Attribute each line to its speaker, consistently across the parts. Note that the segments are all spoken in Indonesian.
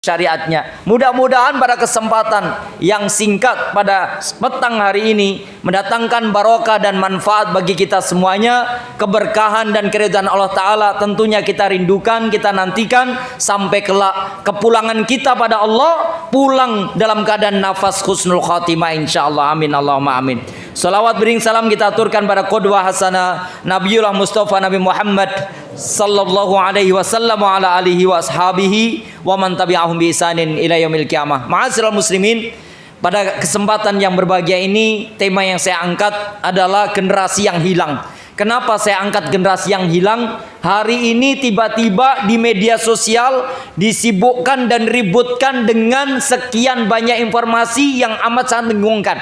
Speaker 1: syariatnya. Mudah-mudahan pada kesempatan yang singkat pada petang hari ini mendatangkan barokah dan manfaat bagi kita semuanya, keberkahan dan keridhaan Allah Ta'ala tentunya kita rindukan, kita nantikan sampai kelak kepulangan kita pada Allah, pulang dalam keadaan nafas husnul khatimah insyaallah. Amin Allahumma amin. Salawat bering salam kita aturkan pada qudwah hasanah Nabiullah Mustafa Nabi Muhammad sallallahu alaihi wasallam wa ala alihi wa ashabihi wa man tabi'ahum bi ihsanin ila yaumil qiyamah. Ma'asyiral muslimin, pada kesempatan yang berbahagia ini tema yang saya angkat adalah generasi yang hilang. Kenapa saya angkat generasi yang hilang? Hari ini tiba-tiba di media sosial disibukkan dan ributkan dengan sekian banyak informasi yang amat sangat membingungkan.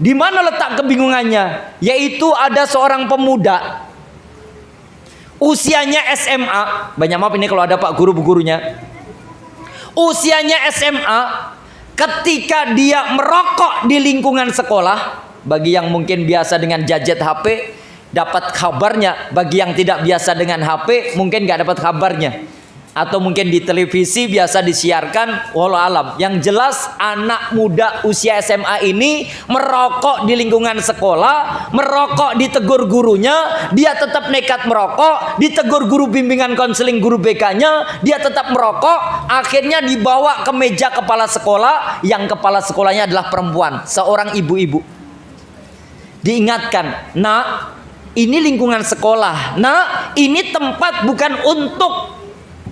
Speaker 1: Di mana letak kebingungannya? Yaitu ada seorang pemuda usianya SMA, banyak maaf ini kalau ada pak guru-gurunya. Usianya SMA, ketika dia merokok di lingkungan sekolah, bagi yang mungkin biasa dengan gadget HP dapat kabarnya, bagi yang tidak biasa dengan HP mungkin nggak dapat kabarnya, atau mungkin di televisi biasa disiarkan, walau alam. Yang jelas anak muda usia SMA ini merokok di lingkungan sekolah, merokok ditegur gurunya, dia tetap nekat merokok, ditegur guru bimbingan konseling guru BK-nya, dia tetap merokok, akhirnya dibawa ke meja kepala sekolah, yang kepala sekolahnya adalah perempuan, seorang ibu-ibu. Diingatkan, nak, ini lingkungan sekolah, nak, ini tempat bukan untuk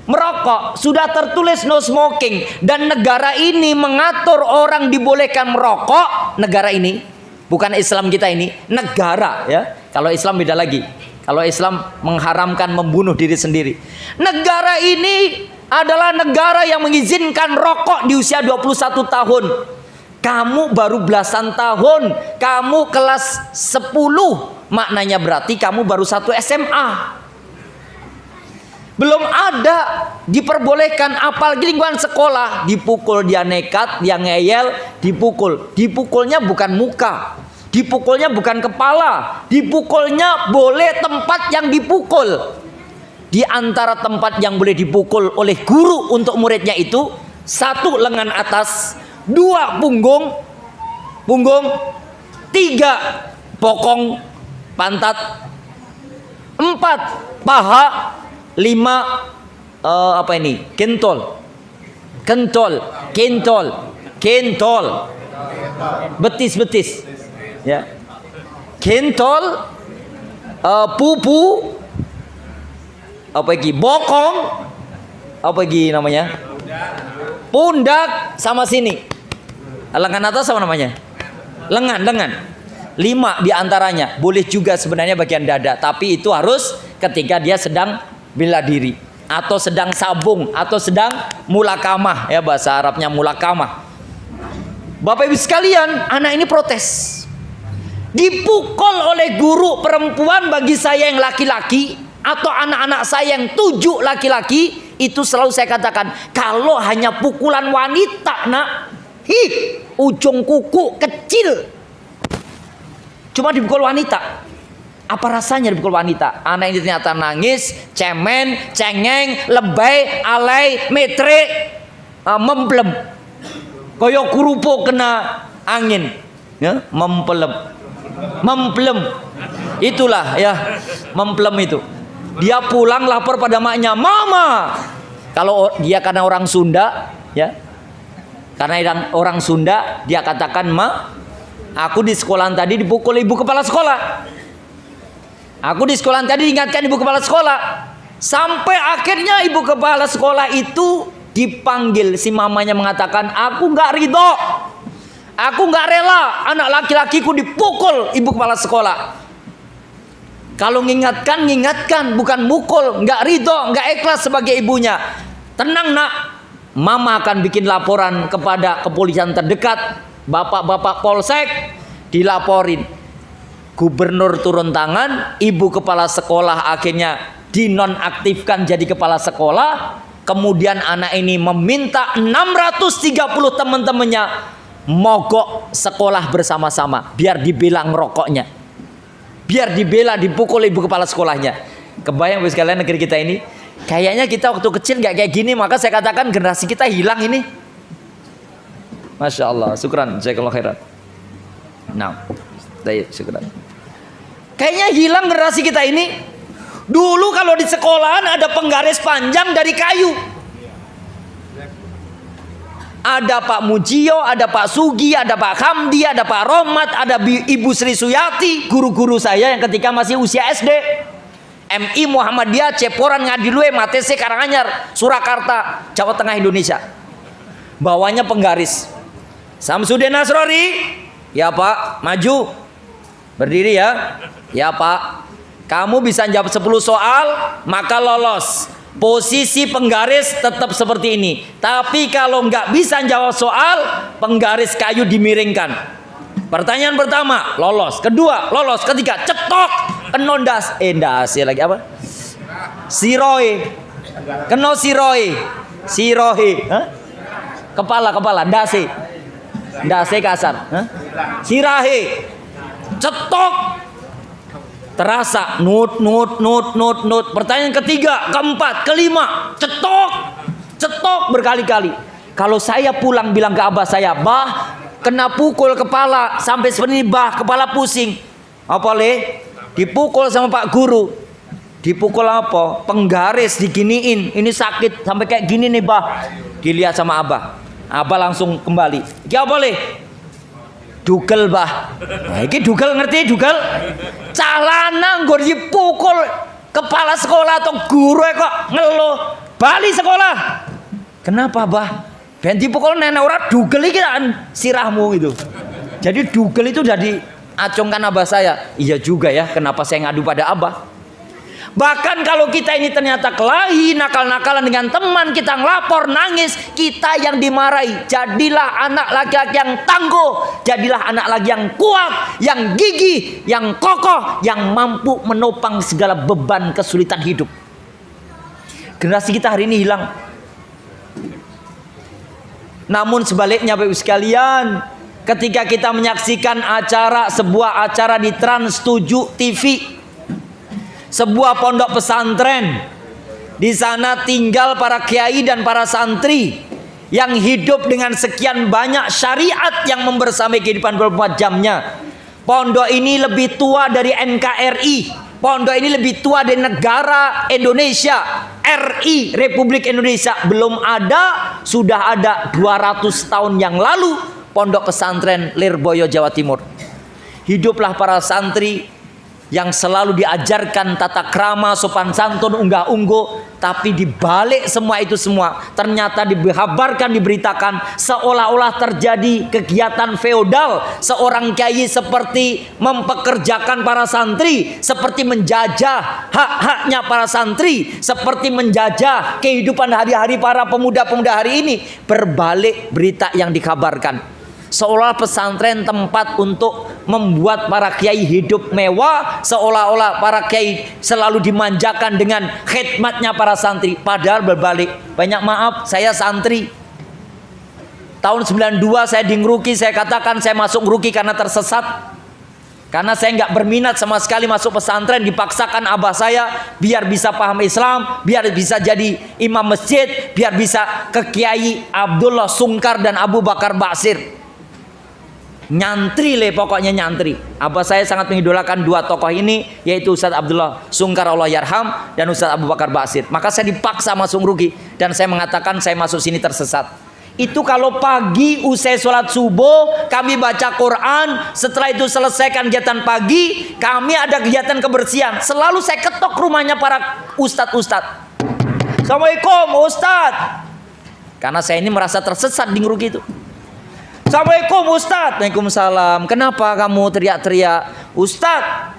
Speaker 1: merokok, sudah tertulis no smoking, dan negara ini mengatur orang dibolehkan merokok. Negara ini, bukan Islam kita ini, negara ya. Kalau Islam beda lagi. Kalau Islam mengharamkan membunuh diri sendiri. Negara ini adalah negara yang mengizinkan rokok di usia 21 tahun. Kamu baru belasan tahun, kamu kelas 10, maknanya berarti kamu baru 1 SMA. Belum ada diperbolehkan, apalagi lingkungan sekolah. Dipukul dia nekat, dia ngeyel, dipukul. Dipukulnya bukan muka, dipukulnya bukan kepala, dipukulnya boleh tempat yang dipukul. Di antara tempat yang boleh dipukul oleh guru untuk muridnya itu, 1 lengan atas, 2 punggung, 3 bokong pantat, 4 paha, 5 apa ini? Kentol. Betis. Ya. Kentol, pupu, apa lagi? Bokong, apa lagi namanya? Pundak sama sini. Lengan atas sama namanya? Lengan. 5 diantaranya. Boleh juga sebenarnya bagian dada, tapi itu harus ketika dia sedang bela diri, atau sedang sabung, atau sedang mulakamah, ya bahasa Arabnya mulakamah. Bapak ibu sekalian, anak ini protes, dipukul oleh guru perempuan. Bagi saya yang laki-laki, atau anak-anak saya yang 7 laki-laki, itu selalu saya katakan, kalau hanya pukulan wanita, nak, ujung kuku kecil, cuma dipukul wanita. Apa rasanya dipukul wanita? Anak ini ternyata nangis, cemen, cengeng, lebay, alay, metre, memplem, koyo kurupo kena angin, ya, memplem. Itulah ya, memplem itu. Dia pulang lapor pada maknya, mama. Kalau dia karena orang Sunda, ya, karena orang Sunda, dia katakan, ma, aku di sekolahan tadi dipukul ibu kepala sekolah. Aku di sekolah tadi diingatkan ibu kepala sekolah. Sampai akhirnya ibu kepala sekolah itu dipanggil. Si mamanya mengatakan, aku nggak ridho, aku nggak rela anak laki-lakiku dipukul ibu kepala sekolah. Kalau ngingatkan, bukan mukul. Nggak ridho, nggak ikhlas sebagai ibunya. Tenang nak, mama akan bikin laporan kepada kepolisian terdekat. Bapak-bapak polsek dilaporin. Gubernur turun tangan, ibu kepala sekolah akhirnya dinonaktifkan jadi kepala sekolah. Kemudian anak ini meminta 630 teman-temannya mogok sekolah bersama-sama, biar dibela ngerokoknya, biar dibela dipukul ibu kepala sekolahnya. Kebayang sekalian negeri kita ini, Kayaknya kita waktu kecil nggak kayak gini, maka saya katakan generasi kita hilang ini. Masya Allah, syukran, jazakallahu khairan. Nah, syukran. Kayaknya hilang generasi kita ini. Dulu kalau di sekolahan ada penggaris panjang dari kayu. Ada Pak Mujio, ada Pak Sugi, ada Pak Hamdi, ada Pak Rohmat, ada Ibu Sri Suyati, guru-guru saya yang ketika masih usia SD. MI Muhammadiyah, Ceporan, Ngadilue, Matese, Karanganyar, Surakarta, Jawa Tengah, Indonesia. Bawahnya penggaris. Samsudin Nasrori, ya Pak, maju. Berdiri ya. Ya Pak. Kamu bisa jawab 10 soal, maka lolos. Posisi penggaris tetap seperti ini. Tapi kalau nggak bisa jawab soal, penggaris kayu dimiringkan. Pertanyaan pertama, lolos. Kedua, lolos. Ketiga, cetok. Kenondas. Ndase lagi apa? Siroe. Keno siroe. Sirohe. Hah? Kepala. Ndase. Ndase kasar. Hah? Sirahe. Cetok. Terasa nut. Pertanyaan ketiga, keempat, kelima, cetok berkali-kali. Kalau saya pulang bilang ke abah saya, bah, kena pukul kepala sampai seperti ini, bah, kepala pusing. Apa le? Dipukul sama pak guru. Dipukul apa? Penggaris diginiin. Ini sakit sampai kayak gini nih, bah. Dilihat sama abah. Abah langsung kembali. Iki apa le? Dugel bah. Nah, ini dugel, ngerti dugel? Calana nggon dipukul kepala sekolah atau guru kok ngeluh bali sekolah. Kenapa bah? Ben dipukul nenek ora dugel iki kan sirahmu gitu. Jadi dugel itu jadi acungkan abah saya. Iya juga ya, kenapa saya ngadu pada abah? Bahkan kalau kita ini ternyata kelahi, nakal-nakalan dengan teman, kita ngelapor, nangis, kita yang dimarahi. Jadilah anak laki-laki yang tangguh, jadilah anak laki yang kuat, yang gigih, yang kokoh, yang mampu menopang segala beban kesulitan hidup. Generasi kita hari ini hilang. Namun sebaliknya Bapak Ibu sekalian, ketika kita menyaksikan sebuah acara di Trans 7 TV, sebuah pondok pesantren, di sana tinggal para kiai dan para santri yang hidup dengan sekian banyak syariat yang membersamai kehidupan 24 jamnya. Pondok ini lebih tua dari NKRI. Pondok ini lebih tua dari negara Indonesia. RI, Republik Indonesia belum ada, sudah ada 200 tahun yang lalu pondok pesantren Lirboyo, Jawa Timur. Hiduplah para santri yang selalu diajarkan tata krama, sopan santun, unggah-ungguh. Tapi dibalik semua itu semua, ternyata dikabarkan, diberitakan seolah-olah terjadi kegiatan feodal. Seorang kiai seperti mempekerjakan para santri, seperti menjajah hak-haknya para santri, seperti menjajah kehidupan hari-hari para pemuda-pemuda hari ini. Berbalik berita yang dikabarkan, seolah pesantren tempat untuk membuat para kiai hidup mewah, seolah-olah para kiai selalu dimanjakan dengan khidmatnya para santri. Padahal berbalik. Banyak maaf, saya santri. Tahun 92 saya di Ngeruki, saya katakan saya masuk Ngeruki karena tersesat. Karena saya nggak berminat sama sekali masuk pesantren, dipaksakan abah saya biar bisa paham Islam, biar bisa jadi imam masjid, biar bisa ke Kiai Abdullah Sungkar dan Abu Bakar Basir. Nyantri pokoknya nyantri. Abah saya sangat mengidolakan dua tokoh ini, yaitu Ustadz Abdullah Sungkar Allah Yarham dan Ustadz Abu Bakar Basir. Maka saya dipaksa masuk Ngeruki dan saya mengatakan saya masuk sini tersesat. Itu kalau pagi usai sholat subuh kami baca Quran, setelah itu selesaikan kegiatan pagi, kami ada kegiatan kebersihan. Selalu saya ketok rumahnya para ustadz-ustadz. Assalamualaikum Ustadz. Karena saya ini merasa tersesat di Ngeruki itu. Assalamualaikum Ustadz. Waalaikumsalam. Kenapa kamu teriak-teriak? Ustadz,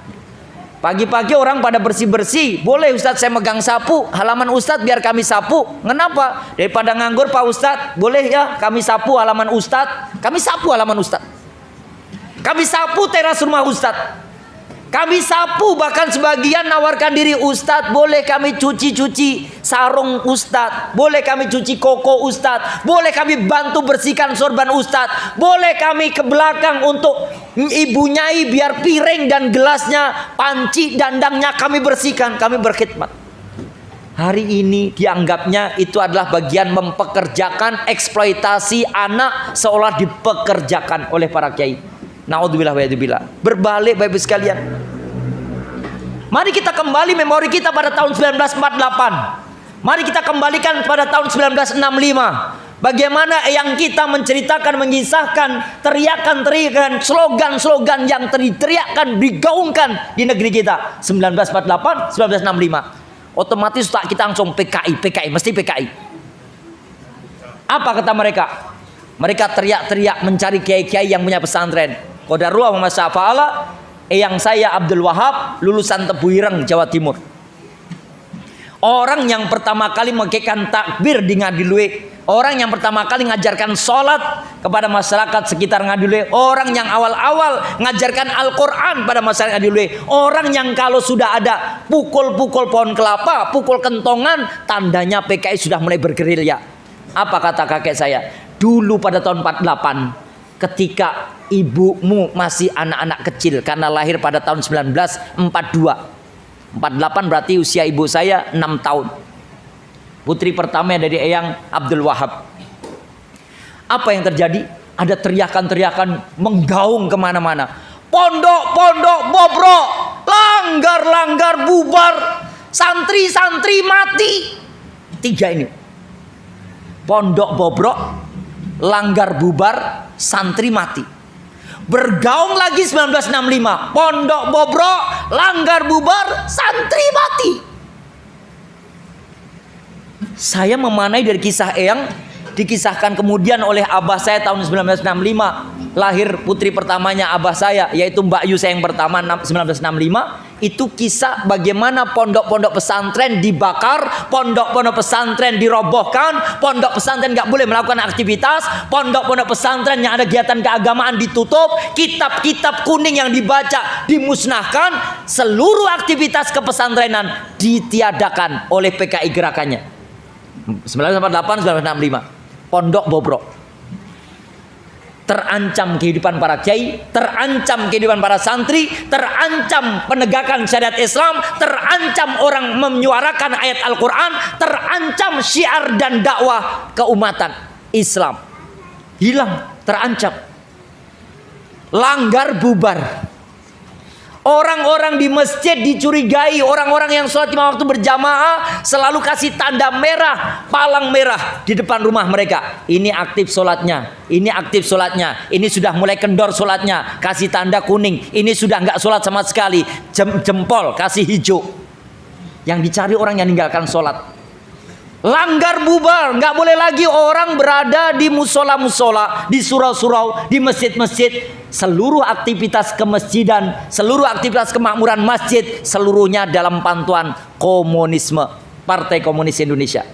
Speaker 1: pagi-pagi orang pada bersih-bersih. Boleh Ustadz saya megang sapu halaman Ustadz biar kami sapu. Kenapa? Daripada nganggur Pak Ustadz, boleh ya kami sapu halaman Ustadz. Kami sapu halaman Ustadz. Kami sapu teras rumah Ustadz. Kami sapu, bahkan sebagian nawarkan diri, Ustadz boleh kami cuci-cuci sarung Ustadz, boleh kami cuci koko Ustadz, boleh kami bantu bersihkan sorban Ustadz, boleh kami ke belakang untuk ibu nyai biar piring dan gelasnya, panci dandangnya kami bersihkan, kami berkhidmat. hari ini dianggapnya itu adalah bagian mempekerjakan, eksploitasi anak seolah dipekerjakan oleh para kiai. Naudzubillah wa yadzubillah. Berbalik Bapak Ibu sekalian. Mari kita kembali memori kita pada tahun 1948. Mari kita kembalikan pada tahun 1965. Bagaimana yang kita menceritakan, mengisahkan, teriakan-teriakan, slogan-slogan yang teriakan, digaungkan di negeri kita. 1948, 1965. Otomatis tak kita langsung PKI, PKI, mesti PKI. Apa kata mereka? Mereka teriak-teriak mencari kiai-kiai yang punya pesantren. Qadarullah wa masyafa'ala. Eyang saya Abdul Wahab, lulusan Tebu Ireng, Jawa Timur. Orang yang pertama kali mengakikan takbir di Ngadilue, orang yang pertama kali ngajarkan sholat kepada masyarakat sekitar Ngadilue, orang yang awal-awal ngajarkan Al-Quran pada masyarakat Ngadilue, orang yang kalau sudah ada pukul-pukul pohon kelapa, pukul kentongan, tandanya PKI sudah mulai bergerilya. Apa kata kakek saya? Dulu pada tahun 48, ketika ibumu masih anak-anak kecil, karena lahir pada tahun 1942. 48 berarti usia ibu saya 6 tahun. Putri pertama dari Eyang Abdul Wahab. Apa yang terjadi? Ada teriakan-teriakan menggaung kemana-mana. Pondok-pondok bobrok, langgar-langgar bubar, santri-santri mati. 3 ini. Pondok bobrok, langgar bubar, santri mati. Bergaung lagi 1965, pondok bobrok, langgar bubar, santri mati. Saya memanai dari kisah Eyang, dikisahkan kemudian oleh abah saya tahun 1965. Lahir putri pertamanya abah saya, yaitu Mbak Yu saya yang pertama 1965. Itu kisah bagaimana pondok-pondok pesantren dibakar, pondok-pondok pesantren dirobohkan, pondok pesantren nggak boleh melakukan aktivitas, pondok-pondok pesantren yang ada kegiatan keagamaan ditutup, kitab-kitab kuning yang dibaca dimusnahkan, seluruh aktivitas kepesantrenan ditiadakan oleh PKI gerakannya. 1948, 1965, pondok bobrok. Terancam kehidupan para kiai, terancam kehidupan para santri, terancam penegakan syariat Islam, terancam orang menyuarakan ayat Al-Quran, terancam syiar dan dakwah keumatan Islam. Hilang, terancam. Langgar bubar. Orang-orang di masjid dicurigai, orang-orang yang sholat 5 waktu berjamaah selalu kasih tanda merah, palang merah di depan rumah mereka. Ini aktif sholatnya, ini aktif sholatnya, ini sudah mulai kendor sholatnya, kasih tanda kuning. Ini sudah nggak sholat sama sekali, jempol kasih hijau. Yang dicari orang yang meninggalkan sholat. Langgar bubar, nggak boleh lagi orang berada di musola-musola, di surau-surau, di masjid-masjid. Seluruh aktivitas kemasjidan, seluruh aktivitas kemakmuran masjid, seluruhnya dalam pantuan komunisme, Partai Komunis Indonesia.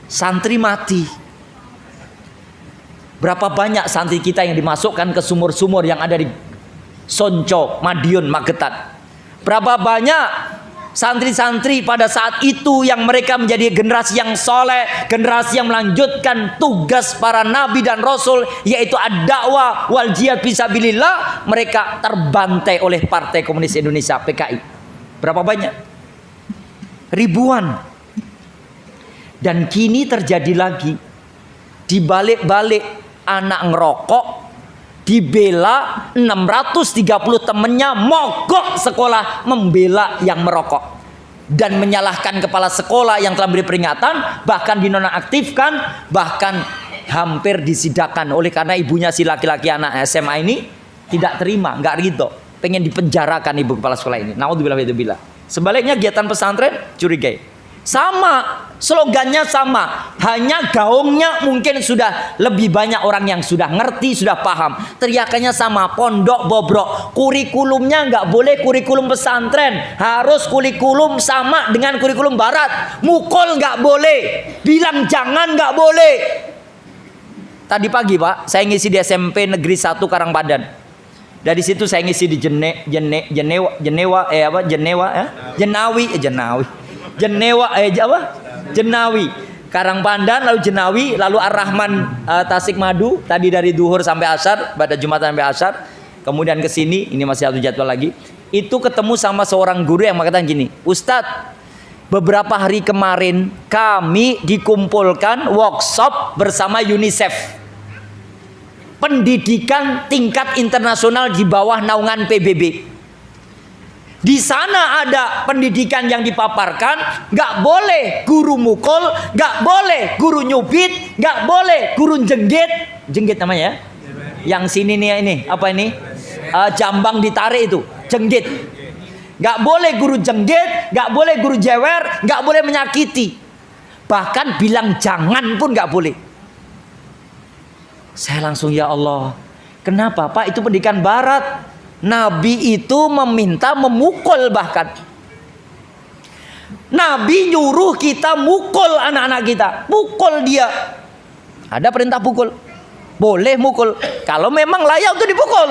Speaker 1: Santri mati. Berapa banyak santri kita yang dimasukkan ke sumur-sumur yang ada di Sonco, Madiun, Magetan. Berapa banyak santri-santri pada saat itu yang mereka menjadi generasi yang soleh, generasi yang melanjutkan tugas para nabi dan rasul, yaitu ad-dakwah wal jihad fisabilillah, mereka terbantai oleh Partai Komunis Indonesia PKI. Berapa banyak? Ribuan. Dan kini terjadi lagi, dibalik-balik anak ngerokok, dibela 630 temennya mogok sekolah membela yang merokok dan menyalahkan kepala sekolah yang telah beri peringatan, bahkan dinonaktifkan, bahkan hampir disidakan oleh karena ibunya si laki-laki anak SMA ini tidak terima, nggak ridho, pengen dipenjarakan ibu kepala sekolah ini. Naudzubillah. Sebaliknya kegiatan pesantren curigai. Sama, slogannya sama, hanya gaungnya mungkin sudah lebih banyak orang yang sudah ngerti, sudah paham. Teriakannya sama, pondok bobrok. Kurikulumnya nggak boleh kurikulum pesantren, harus kurikulum sama dengan kurikulum barat. Mukul nggak boleh, bilang jangan nggak boleh. Tadi pagi Pak, saya ngisi di SMP Negeri 1 Karangpadan. Dari situ saya ngisi di Jenawi, Karangpandan, lalu Jenawi, lalu Ar-Rahman Tasikmadu, tadi dari duhur sampai asar, pada Jumatan sampai asar, kemudian ke sini, ini masih satu jadwal lagi. Itu ketemu sama seorang guru yang mengatakan gini, Ustadz, beberapa hari kemarin kami dikumpulkan workshop bersama UNICEF. Pendidikan tingkat internasional di bawah naungan PBB. Di sana ada pendidikan yang dipaparkan, nggak boleh guru mukul, nggak boleh guru nyubit, nggak boleh guru jenggit namanya ya. Yang sini nih ini apa ini? Jambang ditarik itu, jenggit. Nggak boleh guru jenggit, nggak boleh guru jewer, nggak boleh menyakiti. Bahkan bilang jangan pun nggak boleh. Saya langsung ya Allah, kenapa Pak? Itu pendidikan Barat. Nabi itu meminta memukul bahkan. Nabi nyuruh kita mukul anak-anak kita. Pukul dia. Ada perintah pukul. Boleh mukul. Kalau memang layak untuk dipukul.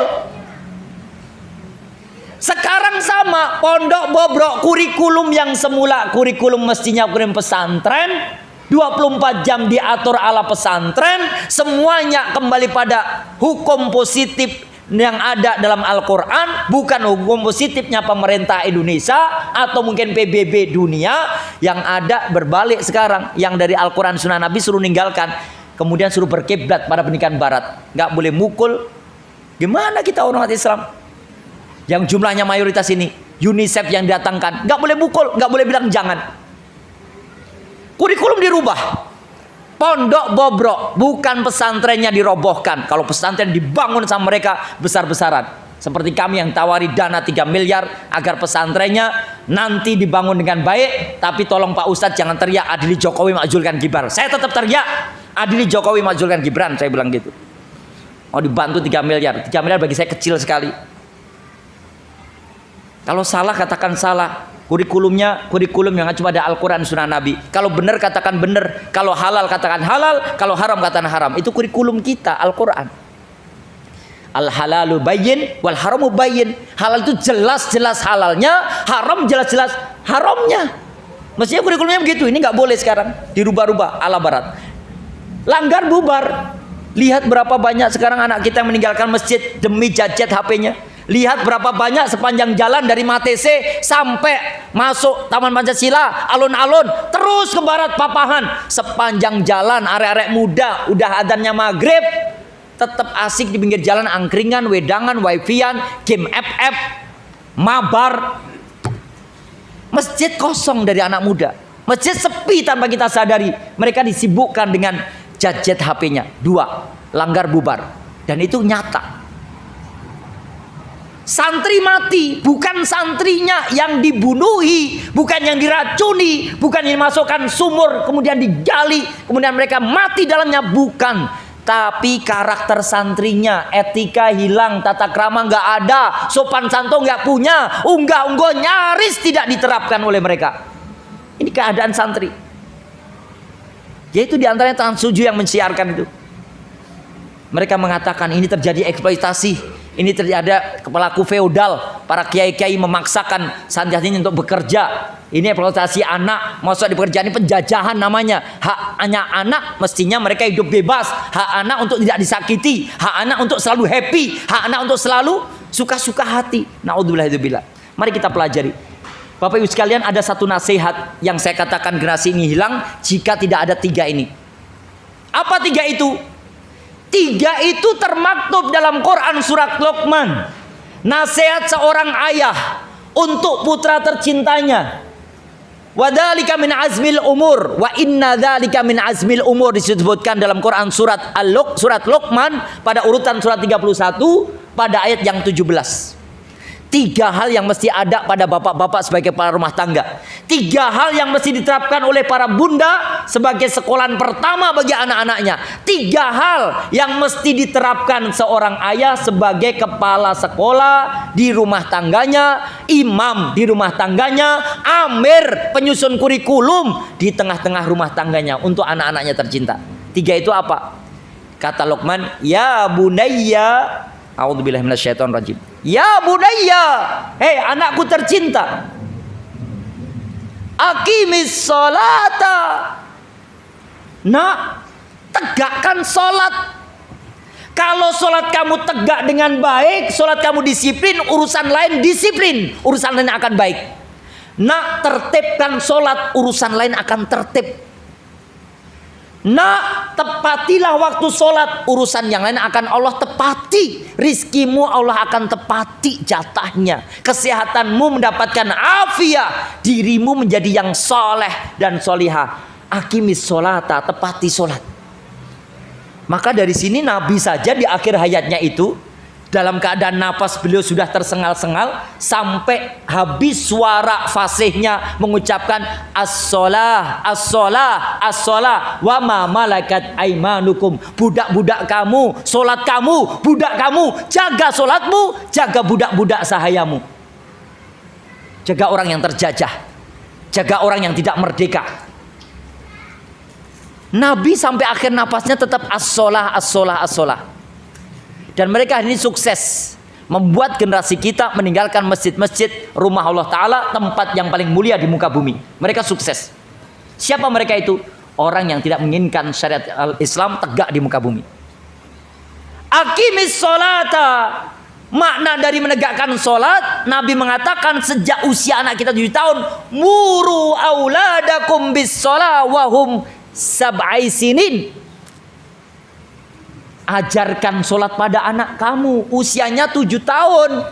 Speaker 1: Sekarang sama. Pondok bobrok. Kurikulum yang semula. Kurikulum mestinya kurikulum pesantren. 24 jam diatur ala pesantren. Semuanya kembali pada hukum positif yang ada dalam Al-Quran, bukan hukum positifnya pemerintah Indonesia atau mungkin PBB dunia. Yang ada berbalik sekarang, yang dari Al-Quran Sunnah Nabi suruh ninggalkan, kemudian suruh berkiblat pada pendidikan Barat. Nggak boleh mukul. Gimana kita orang Islam yang jumlahnya mayoritas ini, UNICEF yang datangkan, nggak boleh mukul, nggak boleh bilang jangan. Kurikulum dirubah. Pondok bobrok, bukan pesantrennya dirobohkan. Kalau pesantren dibangun sama mereka besar-besaran. Seperti kami yang tawari dana 3 miliar agar pesantrennya nanti dibangun dengan baik. Tapi tolong Pak Ustadz jangan teriak adili Jokowi makzulkan Gibran. Saya tetap teriak adili Jokowi makzulkan Gibran. Saya bilang gitu. Oh dibantu 3 miliar. 3 miliar bagi saya kecil sekali. Kalau salah katakan salah. Kurikulumnya kurikulum yang cuma ada Al-Quran Sunnah Nabi. Kalau benar katakan benar, kalau halal katakan halal, kalau haram katakan haram. Itu kurikulum kita Al-Quran. Al-halalu bayyin wal haramu bayyin. Halal itu jelas-jelas halalnya, haram jelas-jelas haramnya. Mestinya kurikulumnya begitu. Ini nggak boleh sekarang dirubah-rubah ala Barat. Langgar bubar. Lihat berapa banyak sekarang anak kita yang meninggalkan masjid demi gadget HP-nya. Lihat berapa banyak sepanjang jalan dari Matese sampai masuk Taman Pancasila, alun-alun, terus ke barat Papahan. Sepanjang jalan arek-arek muda, udah adzannya maghrib, tetap asik di pinggir jalan, angkringan, wedangan, wifi-an, game FF, mabar. Masjid kosong dari anak muda. Masjid sepi tanpa kita sadari. Mereka disibukkan dengan gadget HP-nya. 2, langgar bubar. Dan itu nyata. Santri mati, bukan santrinya yang dibunuhi, bukan yang diracuni, bukan yang dimasukkan sumur kemudian digali, kemudian mereka mati dalamnya, bukan. Tapi karakter santrinya, etika hilang, tata krama nggak ada, sopan santun nggak punya, unggah-ungguh nyaris tidak diterapkan oleh mereka. Ini keadaan santri. Yaitu diantaranya Trans 7 yang mensiarkan itu. Mereka mengatakan ini terjadi eksploitasi. Ini terjadi pelaku feodal, para kiai-kiai memaksakan santrinya untuk bekerja. Ini eksploitasi anak, masuk di pekerjaan ini penjajahan namanya. Haknya anak mestinya mereka hidup bebas. Hak anak untuk tidak disakiti, hak anak untuk selalu happy, hak anak untuk selalu suka-suka hati. Naudzubillah. Mari kita pelajari. Bapak Ibu sekalian, ada satu nasihat yang saya katakan generasi ini hilang jika tidak ada 3 ini. Apa 3 itu? 3 itu termaktub dalam Quran surat Luqman. Nasihat seorang ayah untuk putra tercintanya. Wa dzalika min azmil umur, wa inna dzalika min azmil umur, disebutkan dalam Quran surat Luqman pada urutan surat 31 pada ayat yang 17. 3 hal yang mesti ada pada bapak-bapak sebagai kepala rumah tangga. 3 hal yang mesti diterapkan oleh para bunda sebagai sekolahan pertama bagi anak-anaknya. 3 hal yang mesti diterapkan seorang ayah sebagai kepala sekolah di rumah tangganya, imam di rumah tangganya, amir penyusun kurikulum di tengah-tengah rumah tangganya untuk anak-anaknya tercinta. 3 itu apa? Kata Luqman, ya bunayya, a'udzubillahi minasyaitonirrajim. Ya bunayya, hei anakku tercinta, aqimis sholata. Nak, tegakkan sholat. Kalau sholat kamu tegak dengan baik, sholat kamu disiplin, urusan lain disiplin, urusan lain akan baik. Nak, tertibkan sholat, urusan lain akan tertib. Nak, tepatilah waktu sholat, urusan yang lain akan Allah tepati. Rizkimu Allah akan tepati jatahnya. Kesehatanmu mendapatkan afiah. Dirimu menjadi yang soleh dan solihah. Aqimis sholata, tepati sholat. Maka dari sini Nabi saja di akhir hayatnya itu, dalam keadaan nafas beliau sudah tersengal-sengal, sampai habis suara fasihnya mengucapkan as-sholah, as-sholah, as-sholah, wa ma malakat aimanukum. Budak-budak kamu, sholat kamu, budak kamu, jaga sholatmu, jaga budak-budak sahayamu. Jaga orang yang terjajah, jaga orang yang tidak merdeka. Nabi sampai akhir nafasnya tetap as-sholah, as-sholah, as-sholah. Dan mereka ini sukses membuat generasi kita meninggalkan masjid-masjid, rumah Allah Ta'ala, tempat yang paling mulia di muka bumi. Mereka sukses. Siapa mereka itu? Orang yang tidak menginginkan syariat Islam tegak di muka bumi. Aqimis sholata. Makna dari menegakkan sholat, Nabi mengatakan sejak usia anak kita 7 tahun, muru auladakum bis sholah wahum sab'i sinin. Ajarkan sholat pada anak kamu usianya 7 tahun.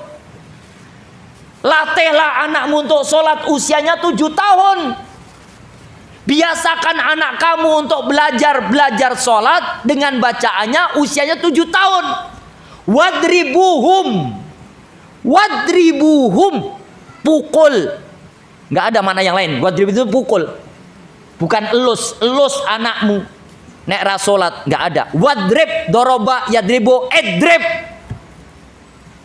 Speaker 1: Latihlah anakmu untuk sholat usianya 7 tahun. Biasakan anak kamu untuk belajar sholat dengan bacaannya usianya 7 tahun. Wadribuhum. Wadribuhum. Pukul. Nggak ada makna yang lain. Wadribu itu pukul. Bukan elus. Elus anakmu. Nek rasolat nggak ada. Wadrib, doroba, yadribu, edrib.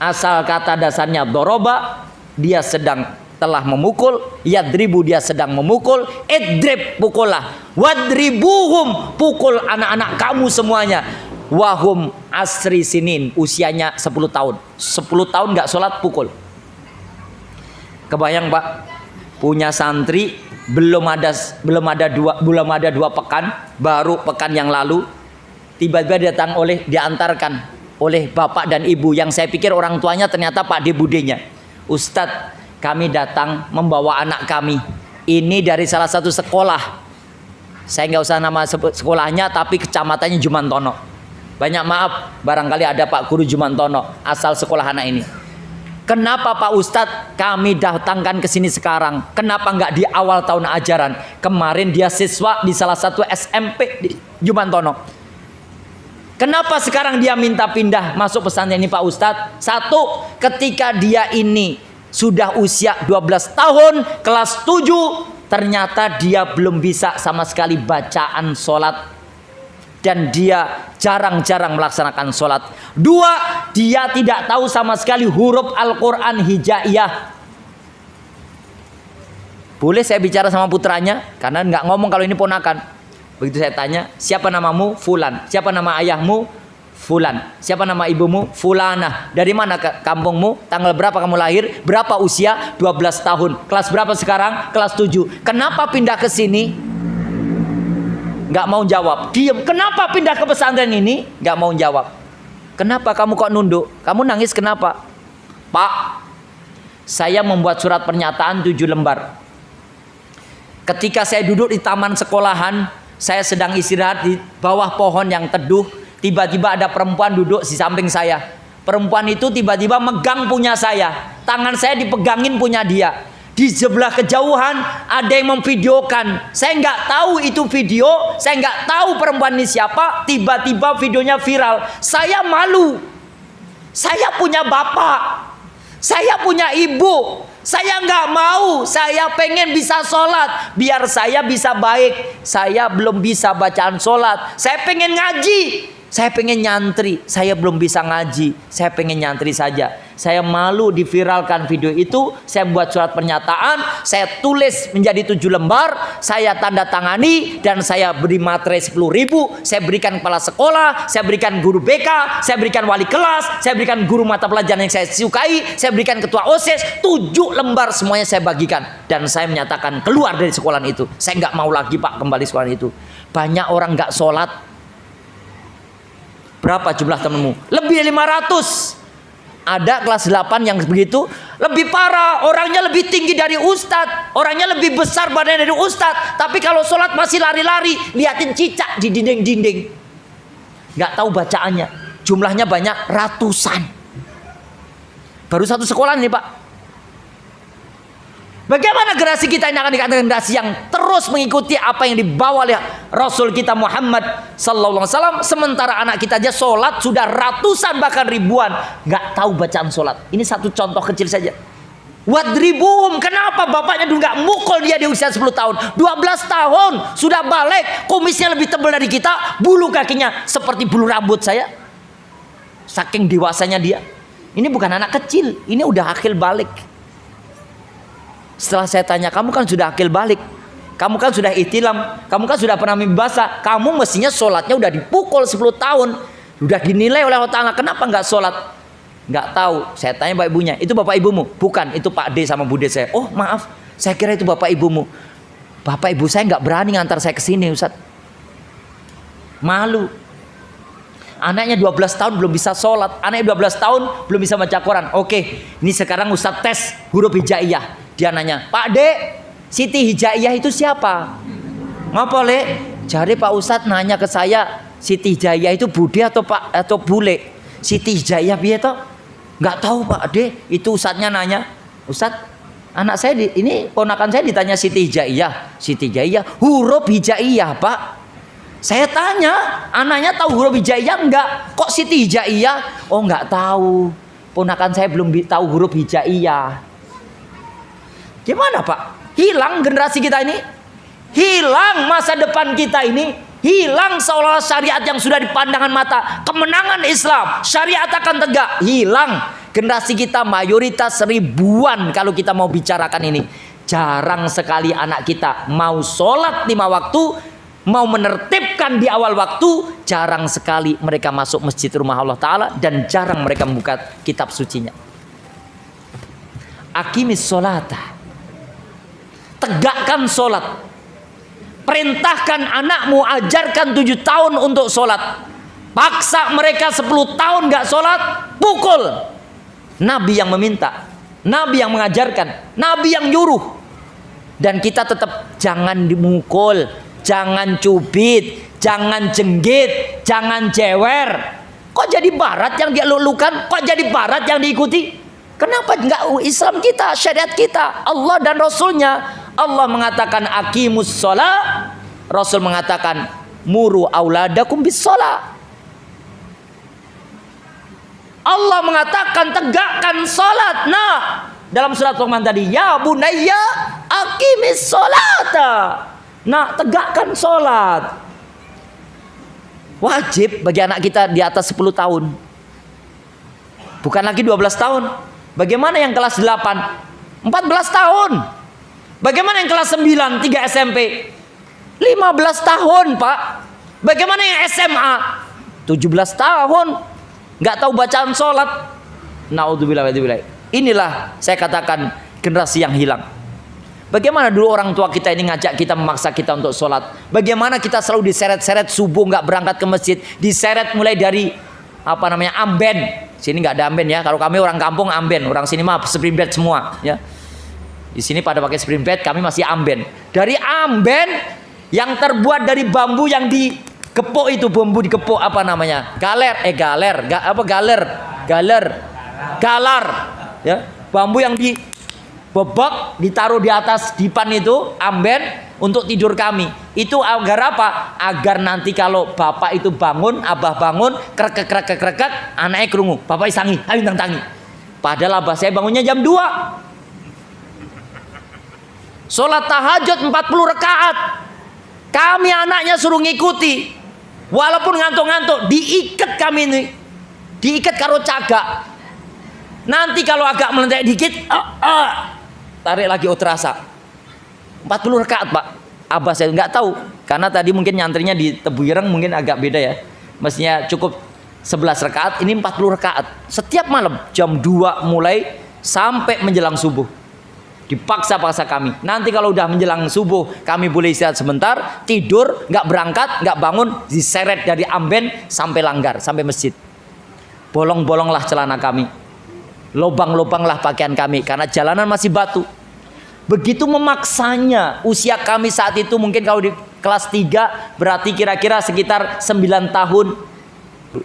Speaker 1: Asal kata dasarnya doroba, dia sedang telah memukul. Yadribu, dia sedang memukul. Edrib, pukullah. Wadribuhum, pukul anak-anak kamu semuanya. Wahum asri sinin, usianya 10 tahun. 10 tahun nggak sholat, pukul. Kebayang Pak, punya santri belum ada 2 pekan, baru pekan yang lalu tiba-tiba diantarkan oleh bapak dan ibu yang saya pikir orang tuanya ternyata Pak D budenya. Ustadz, kami datang membawa anak kami ini dari salah satu sekolah. Saya nggak usah nama sekolahnya, tapi kecamatannya Jumantono. Banyak maaf, barangkali ada Pak Guru Jumantono asal sekolah anak ini. Kenapa Pak Ustadz kami datangkan ke sini sekarang? Kenapa nggak di awal tahun ajaran? Kemarin dia siswa di salah satu SMP di Jumantono. Kenapa sekarang dia minta pindah masuk pesantren ini Pak Ustadz? Satu, ketika dia ini sudah usia 12 tahun, kelas 7, ternyata dia belum bisa sama sekali bacaan sholat. Dan dia jarang-jarang melaksanakan sholat. 2, dia tidak tahu sama sekali huruf Al-Quran hijaiyah. Boleh saya bicara sama putranya? Karena nggak ngomong kalau ini ponakan. Begitu saya tanya, siapa namamu? Fulan. Siapa nama ayahmu? Fulan. Siapa nama ibumu? Fulanah. Dari mana kampungmu? Tanggal berapa kamu lahir? Berapa usia? 12 tahun. Kelas berapa sekarang? Kelas 7. Kenapa pindah ke sini? Nggak mau jawab, diem. Kenapa pindah ke pesantren ini? Nggak mau jawab. Kenapa kamu kok nunduk? Kamu nangis kenapa? Pak, saya membuat surat pernyataan 7 lembar. Ketika saya duduk di taman sekolahan, saya sedang istirahat di bawah pohon yang teduh. Tiba-tiba ada perempuan duduk di samping saya. Perempuan itu tiba-tiba megang punya saya. Tangan saya dipegangin punya dia. Di sebelah kejauhan ada yang memvideokan. Saya nggak tahu itu video, saya nggak tahu perempuan ini siapa. Tiba-tiba videonya viral. Saya malu. Saya punya bapak, saya punya ibu. Saya nggak mau. Saya pengen bisa sholat biar saya bisa baik. Saya belum bisa bacaan sholat. Saya pengen ngaji. Saya pengen nyantri, saya belum bisa ngaji. Saya pengen nyantri saja. Saya malu diviralkan video itu. Saya buat surat pernyataan, saya tulis menjadi 7 lembar, saya tanda tangani, dan saya beri materai 10.000. Saya berikan kepala sekolah, saya berikan guru BK, saya berikan wali kelas, saya berikan guru mata pelajaran yang saya sukai, saya berikan ketua OSIS. 7 lembar semuanya saya bagikan. Dan saya menyatakan keluar dari sekolah itu. Saya nggak mau lagi Pak kembali sekolah itu. Banyak orang nggak sholat. Berapa jumlah temanmu? Lebih dari 500. Ada kelas 8 yang begitu. Lebih parah, orangnya lebih tinggi dari ustadz, orangnya lebih besar badannya dari ustadz, tapi kalau sholat masih lari-lari, liatin cicak di dinding-dinding. Nggak tahu bacaannya, jumlahnya banyak ratusan. Baru satu sekolah nih Pak. Bagaimana generasi kita ini akan dikatakan generasi yang terus mengikuti apa yang dibawa oleh Rasul kita Muhammad sallallahu alaihi wasallam, sementara anak kita aja sholat sudah ratusan bahkan ribuan nggak tahu bacaan sholat. Ini satu contoh kecil saja. Wadribuhum, kenapa bapaknya dulu nggak mukul dia di usia 10 tahun, 12 tahun sudah balik, kumisnya lebih tebal dari kita, bulu kakinya seperti bulu rambut saya, saking dewasanya dia. Ini bukan anak kecil, ini udah akil balik. Setelah saya tanya, kamu kan sudah akil balik, kamu kan sudah ihtilam, kamu kan sudah pernah mimpi basah, kamu mestinya sholatnya udah dipukul 10 tahun, udah dinilai oleh Allah Ta'ala, kenapa nggak sholat? Nggak tahu. Saya tanya bapak ibunya, itu bapak ibumu? Bukan, itu Pak D sama Bude saya. Oh maaf, saya kira itu bapak ibumu. Bapak ibu saya nggak berani ngantar saya ke sini Ustaz, malu. Anaknya 12 tahun belum bisa sholat, anaknya 12 tahun belum bisa baca Quran. Oke, ini sekarang Ustaz tes huruf hijaiyah. Dia nanya, Pak Dek, Siti Hijaiyah itu siapa? Ngapa Le? Jadi Pak Ustadz nanya ke saya, Siti Hijaiyah itu Bude atau Pak atau Bule? Siti Hijaiyah piye toh? Nggak tahu Pak Dek. Itu Ustadznya nanya, Ustadz, anak saya ini ponakan saya ditanya Siti Hijaiyah. Siti Hijaiyah huruf hijaiyah Pak. Saya tanya, anaknya tahu huruf hijaiyah enggak? Kok Siti Hijaiyah? Oh nggak tahu. Ponakan saya belum tahu huruf hijaiyah. Gimana Pak? Hilang generasi kita ini, hilang masa depan kita ini, hilang seolah syariat yang sudah dipandangkan mata, kemenangan Islam, syariat akan tegak, hilang. Generasi kita mayoritas ribuan kalau kita mau bicarakan ini. Jarang sekali anak kita mau sholat 5 waktu, mau menertibkan di awal waktu, jarang sekali mereka masuk masjid rumah Allah Ta'ala, dan jarang mereka membuka kitab sucinya. Aqimis sholata, tegakkan sholat. Perintahkan anakmu, ajarkan 7 tahun untuk sholat. Paksa mereka 10 tahun gak sholat, pukul. Nabi yang meminta, Nabi yang mengajarkan, Nabi yang nyuruh. Dan kita tetap jangan dimukul, jangan cubit, jangan jenggit, jangan jewer. Kok jadi barat yang dielulukan? Kok jadi barat yang diikuti? Kenapa enggak Islam kita, syariat kita, Allah dan Rasulnya? Allah mengatakan aqimus sholat, Rasul mengatakan muru auladakum bis sholat. Allah mengatakan tegakkan sholat. Nah, dalam surat Luqman tadi, ya bunayya aqimis sholata. Nah, tegakkan sholat. Wajib bagi anak kita di atas 10 tahun. Bukan lagi 12 tahun. Bagaimana yang kelas 8? 14 tahun. Bagaimana yang kelas 9, 3 SMP? 15 tahun Pak. Bagaimana yang SMA? 17 tahun. Nggak tahu bacaan sholat. Naudzubillah. Inilah saya katakan generasi yang hilang. Bagaimana dulu orang tua kita ini ngajak kita, memaksa kita untuk sholat. Bagaimana kita selalu diseret-seret subuh nggak berangkat ke masjid. Diseret mulai dari amben. Sini nggak ada amben ya. Kalau kami orang kampung amben, orang sini mah spring bed semua ya. Di sini pada pakai spring bed, kami masih amben. Dari amben yang terbuat dari bambu yang digepok itu, bambu digepok galer ya. Bambu yang dibebek, ditaruh di atas dipan itu, amben untuk tidur kami. Itu agar apa? Agar nanti kalau bapak itu bangun, abah bangun, krek, anaknya kerungu, bapak isangi, ayo tangi. Padahal abah saya bangunnya jam 2. Sholat tahajud 40 rakaat. Kami anaknya suruh ngikuti. Walaupun ngantuk-ngantuk, diikat kami ini. Diikat karo cagak. Nanti kalau agak melentek dikit, tarik lagi terasa. 40 rakaat Pak. Abah saya nggak tahu. Karena tadi mungkin nyantrinya di Tebu Ireng mungkin agak beda ya. Mestinya cukup 11 rakaat, ini 40 rakaat. Setiap malam jam 2 mulai sampai menjelang subuh. Dipaksa-paksa kami. Nanti kalau udah menjelang subuh, kami boleh istirahat sebentar, tidur, nggak berangkat, nggak bangun, diseret dari amben sampai langgar, sampai masjid. Bolong-bolonglah celana kami. lobang-lobanglah pakaian kami karena jalanan masih batu. Begitu memaksanya. Usia kami saat itu mungkin kalau di kelas 3 berarti kira-kira sekitar 9 tahun.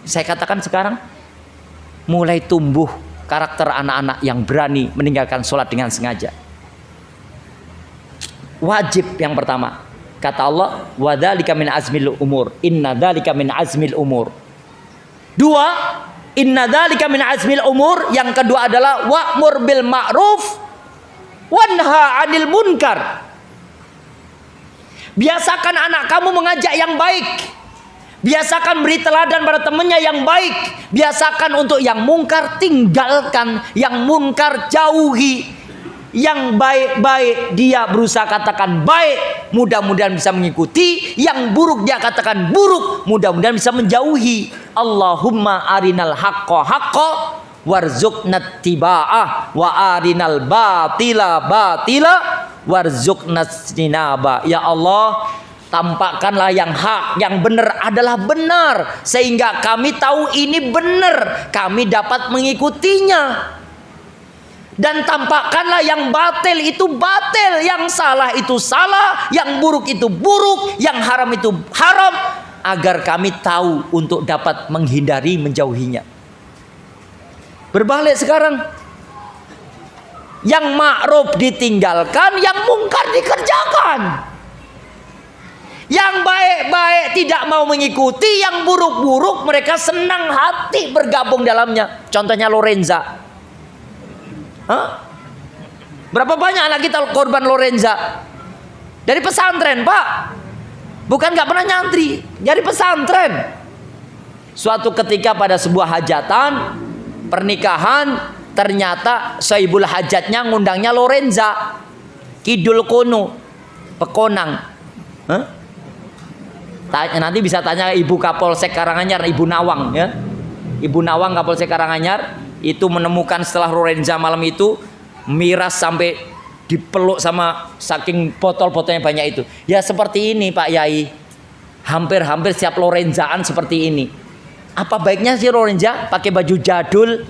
Speaker 1: Saya katakan sekarang mulai tumbuh karakter anak-anak yang berani meninggalkan sholat dengan sengaja. Wajib yang pertama. Kata Allah, wa dzalika min azmil umur. Inna dzalika min azmil umur. 2, inna dzalika min azmil umur. Yang kedua adalah wa'mur bil ma'ruf wanha 'anil munkar. Biasakan anak kamu mengajak yang baik. Biasakan beri teladan pada temannya yang baik. Biasakan untuk yang mungkar tinggalkan, yang munkar jauhi. Yang baik-baik dia berusaha katakan baik, mudah-mudahan bisa mengikuti. Yang buruk dia katakan buruk, mudah-mudahan bisa menjauhi. Allahumma arinal haqqa haqqa warzuqna tiba'ah wa arinal batila batila warzuqna jinaba. Ya Allah, tampakkanlah yang hak, yang benar adalah benar, sehingga kami tahu ini benar, kami dapat mengikutinya. Dan tampakkanlah yang batil itu batil, yang salah itu salah, yang buruk itu buruk, yang haram itu haram, agar kami tahu untuk dapat menghindari, menjauhinya. Berbalik sekarang, yang ma'ruf ditinggalkan, yang mungkar dikerjakan. Yang baik-baik tidak mau mengikuti, yang buruk-buruk mereka senang hati bergabung dalamnya. Contohnya Lorenza. Berapa banyak anak kita korban Lorenza? Dari pesantren, Pak. Bukan nggak pernah nyantri, dari pesantren. Suatu ketika pada sebuah hajatan pernikahan, ternyata saibul hajatnya ngundangnya Lorenza, Kidul Kono, Pekonang. Nanti bisa tanya Ibu Kapolsek Karanganyar, Ibu Nawang ya. Ibu Nawang Kapolsek Karanganyar itu menemukan setelah Lorenza malam itu miras sampai dipeluk sama saking botol-botolnya banyak itu. Ya seperti ini Pak Yai. Hampir-hampir setiap Lorenzaan seperti ini. Apa baiknya sih Lorenza pakai baju jadul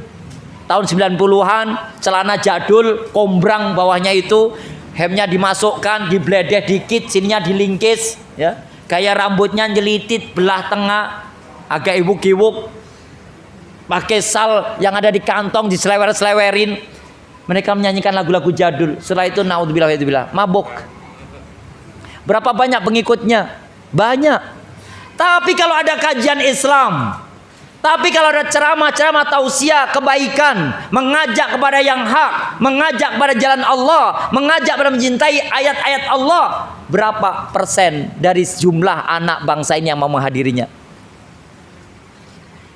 Speaker 1: tahun 90-an, celana jadul, kombrang bawahnya itu, hemnya dimasukkan, dibledeh dikit, sininya dilingkis ya. Kayak rambutnya nyelitit belah tengah, agak iwuk-iwuk. Pakai sal yang ada di kantong diselewer-selewerin. Mereka menyanyikan lagu-lagu jadul. Setelah itu naudzubillah mabuk. Berapa banyak pengikutnya? Banyak. Tapi kalau ada kajian Islam, tapi kalau ada ceramah-ceramah tausiah kebaikan, mengajak kepada yang hak, mengajak kepada jalan Allah, mengajak kepada mencintai ayat-ayat Allah, berapa persen dari jumlah anak bangsa ini yang mau menghadirinya?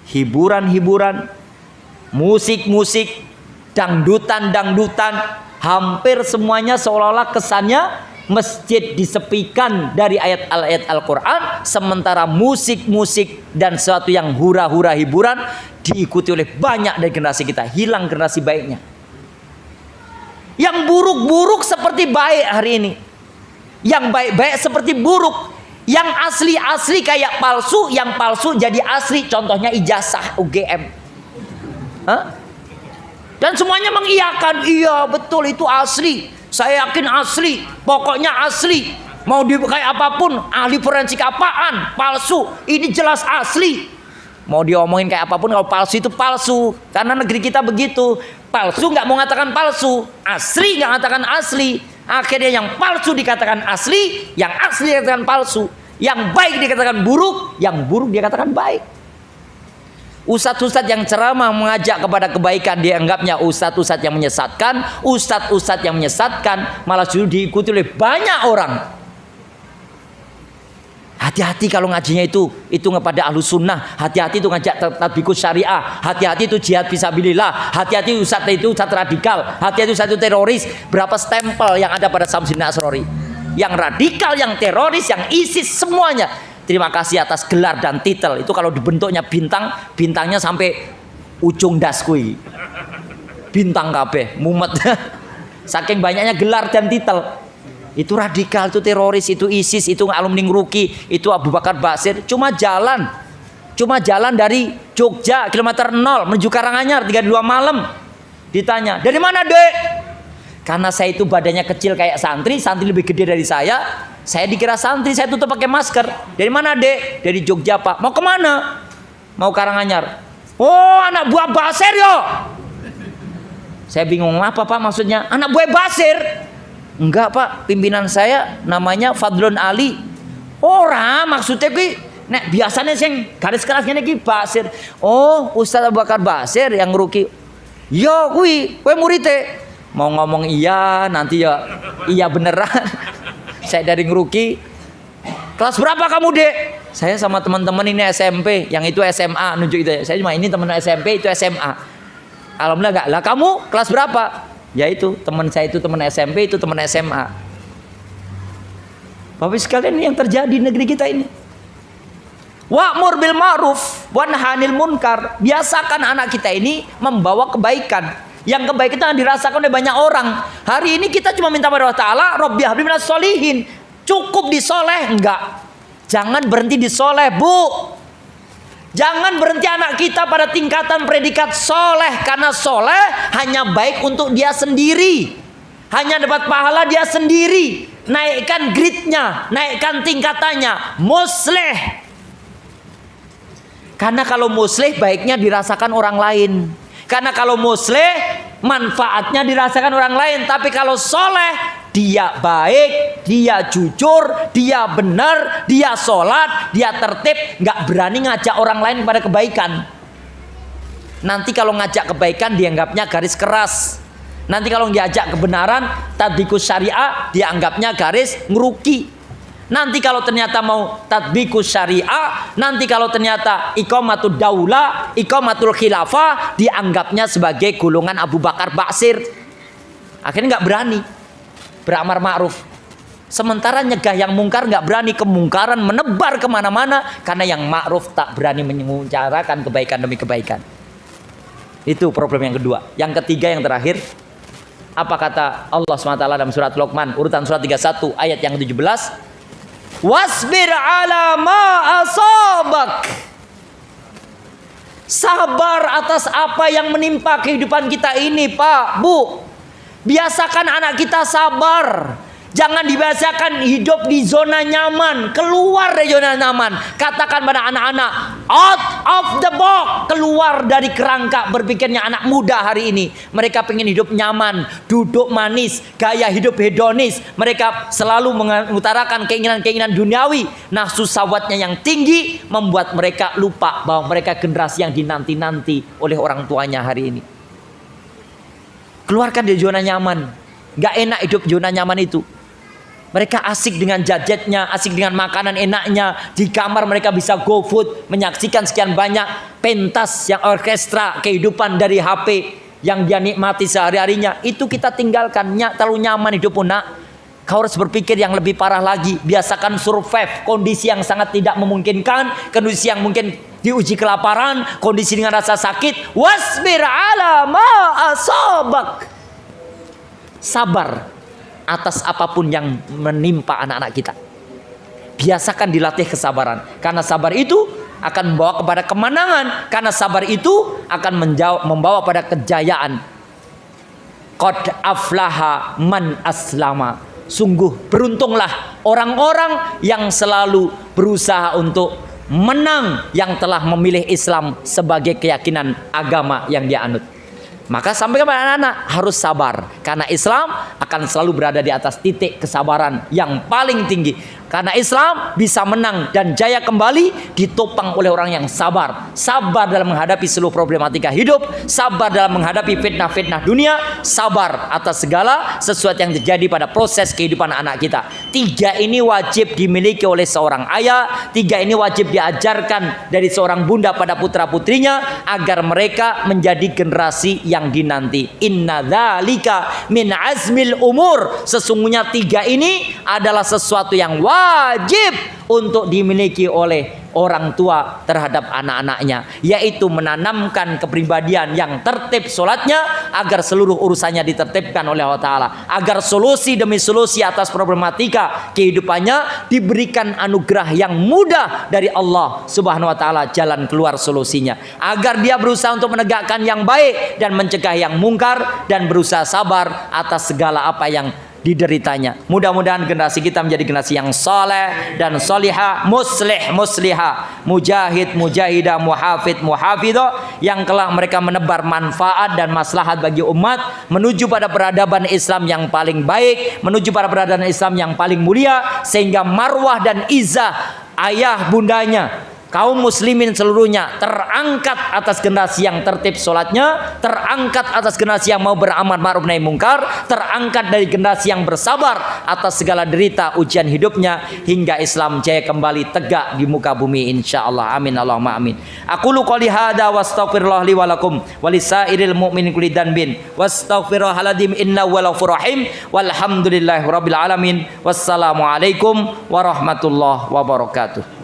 Speaker 1: Hiburan-hiburan, musik-musik, dangdutan-dangdutan, hampir semuanya seolah-olah kesannya masjid disepikan dari ayat-ayat Al-Quran, sementara musik-musik dan sesuatu yang hura-hura hiburan diikuti oleh banyak dari generasi kita. Hilang generasi baiknya. Yang buruk-buruk seperti baik hari ini, yang baik-baik seperti buruk. Yang asli-asli kayak palsu, yang palsu jadi asli. Contohnya ijazah UGM. Dan semuanya mengiyakan, iya betul itu asli. Saya yakin asli, pokoknya asli. Mau kayak apapun, ahli forensik apaan, palsu. Ini jelas asli. Mau diomongin kayak apapun, kalau palsu itu palsu. Karena negeri kita begitu. Palsu nggak mau ngatakan palsu, asli nggak ngatakan asli. Akhirnya yang palsu dikatakan asli, yang asli dikatakan palsu. Yang baik dikatakan buruk, yang buruk dikatakan baik. Ustadz-ustadz yang ceramah mengajak kepada kebaikan dianggapnya ustadz-ustadz yang menyesatkan. Ustadz-ustadz yang menyesatkan malah justru diikuti oleh banyak orang. Hati-hati kalau ngajinya itu kepada ahlus sunnah. Hati-hati itu ngajak tatbikus syariah. Hati-hati itu jihad fisabilillah. Hati-hati ustadz itu ustadz radikal. Hati-hati ustadz itu teroris. Berapa stempel yang ada pada Samsudin Asrori? Yang radikal, yang teroris, yang ISIS, semuanya. Terima kasih atas gelar dan titel. Itu kalau dibentuknya bintang, bintangnya sampai ujung daskui. Bintang kabeh, mumet. Saking banyaknya gelar dan titel. Itu radikal, itu teroris, itu ISIS, itu alumni Ngeruki, itu Abu Bakar Basir. Cuma jalan dari Jogja kilometer 0 menuju Karanganyar 32 malam. Ditanya, dari mana dek? Karena saya itu badannya kecil kayak santri lebih gede dari saya dikira santri, saya tutup pakai masker. Dari mana dek? Dari Jogja pak. Mau kemana? Mau Karanganyar. Oh anak buah Basir yo. Saya bingung, apa pak maksudnya? Anak buah Basir? Enggak pak, pimpinan saya namanya Fadlun Ali. Orang maksudnya ki, nek biasanya sing garis kerasnya ki Basir. Oh Ustaz Abu Bakar Basir yang ruki. Yo kui muridnya. Mau ngomong iya, nanti ya iya beneran. Saya dari ngeruki. Kelas berapa kamu dek? Saya sama teman-teman ini SMP, yang itu SMA nunjuk itu. Saya cuma ini teman SMP, itu SMA. Alhamdulillah enggak. Lah kamu kelas berapa? Ya itu teman saya itu teman SMP, itu teman SMA. Bapak sekalian, ini yang terjadi di negeri kita ini. Wa'mur bil ma'ruf wanhanil munkar. Biasakan anak kita ini membawa kebaikan. Yang kebaikan itu yang dirasakan oleh banyak orang. Hari ini kita cuma minta pada Allah Ta'ala, Rabbi habli minas solihin. Cukup di soleh? Enggak. Jangan berhenti di soleh, bu. Jangan berhenti anak kita pada tingkatan predikat soleh. Karena soleh hanya baik untuk dia sendiri. Hanya dapat pahala dia sendiri. Naikkan gridnya, naikkan tingkatannya. Musleh. Karena kalau musleh baiknya dirasakan orang lain. Karena kalau musleh manfaatnya dirasakan orang lain. Tapi kalau soleh, dia baik, dia jujur, dia benar, dia sholat, dia tertib, nggak berani ngajak orang lain pada kebaikan. Nanti kalau ngajak kebaikan dianggapnya garis keras. Nanti kalau diajak kebenaran, tadbikus syariah, dianggapnya garis ngeruki. Nanti kalau ternyata mau tadbikus syariah, nanti kalau ternyata iqamatul daulah, iqamatul khilafah, dianggapnya sebagai golongan Abu Bakar Basir. Akhirnya nggak berani beramar ma'ruf. Sementara nyegah yang mungkar nggak berani, kemungkaran menebar kemana-mana karena yang ma'ruf tak berani mengucarakan kebaikan demi kebaikan. Itu problem yang kedua. Yang ketiga, yang terakhir, apa kata Allah SWT dalam surat Luqman urutan surat 31 ayat yang 17? Wasbir ala ma asabak. Sabar atas apa yang menimpa kehidupan kita ini, Pak, Bu. Biasakan anak kita sabar. Jangan dibiasakan hidup di zona nyaman. Keluar dari zona nyaman. Katakan pada anak-anak, out of the box. Keluar dari kerangka berpikirnya anak muda hari ini. Mereka pengen hidup nyaman, duduk manis, gaya hidup hedonis. Mereka selalu mengutarakan keinginan-keinginan duniawi. Nafsu syahwatnya yang tinggi membuat mereka lupa bahwa mereka generasi yang dinanti-nanti oleh orang tuanya hari ini. Keluarkan dari zona nyaman. Gak enak hidup zona nyaman itu. Mereka asik dengan gadgetnya, asik dengan makanan enaknya. Di kamar mereka bisa go food, menyaksikan sekian banyak pentas yang orkestra kehidupan dari HP yang dia nikmati sehari-harinya. Itu kita tinggalkan. Terlalu nyaman hidup pun, nak. Kau harus berpikir yang lebih parah lagi. Biasakan survive kondisi yang sangat tidak memungkinkan, kondisi yang mungkin diuji kelaparan, kondisi dengan rasa sakit. Wasbir ala ma asabak. Sabar atas apapun yang menimpa anak-anak kita. Biasakan dilatih kesabaran. Karena sabar itu akan membawa kepada kemenangan. Karena sabar itu akan membawa pada kejayaan. Qad aflaha man aslama. Sungguh beruntunglah orang-orang yang selalu berusaha untuk menang, yang telah memilih Islam sebagai keyakinan agama yang dia anut. Maka sampaikan kepada anak-anak harus sabar. Karena Islam akan selalu berada di atas titik kesabaran yang paling tinggi. Karena Islam bisa menang dan jaya kembali ditopang oleh orang yang sabar. Sabar dalam menghadapi seluruh problematika hidup. Sabar dalam menghadapi fitnah-fitnah dunia. Sabar atas segala sesuatu yang terjadi pada proses kehidupan anak kita. 3 ini wajib dimiliki oleh seorang ayah. 3 ini wajib diajarkan dari seorang bunda pada putra-putrinya. Agar mereka menjadi generasi yang dinanti. Inna dzalika min azmil umur. Sesungguhnya 3 ini adalah sesuatu yang wajib wajib untuk dimiliki oleh orang tua terhadap anak-anaknya, yaitu menanamkan kepribadian yang tertib sholatnya agar seluruh urusannya ditertibkan oleh Allah Ta'ala, agar solusi demi solusi atas problematika kehidupannya diberikan anugerah yang mudah dari Allah Subhanahu Wa Ta'ala, jalan keluar solusinya, agar dia berusaha untuk menegakkan yang baik dan mencegah yang mungkar dan berusaha sabar atas segala apa yang dideritanya. Mudah-mudahan generasi kita menjadi generasi yang soleh dan solihah, muslih muslihah, mujahid mujahidah, muhafid muhafidah, yang kelak mereka menebar manfaat dan maslahat bagi umat menuju pada peradaban Islam yang paling baik, menuju pada peradaban Islam yang paling mulia, sehingga marwah dan izah ayah bundanya kaum muslimin seluruhnya terangkat atas generasi yang tertib sholatnya, terangkat atas generasi yang mau beramal ma'ruf nahi mungkar, terangkat dari generasi yang bersabar atas segala derita ujian hidupnya, hingga Islam jaya kembali tegak di muka bumi insyaallah. Amin Allahumma amin. Aqulu qouli hadza wastaghfirullah li wa lakum wa lisairil mu'minin kulli dzanbin wastaghfiruhal ladzim innahu wal ghafurur rahim walhamdulillahi rabbil alamin. Wassalamu alaikum warahmatullahi wabarakatuh.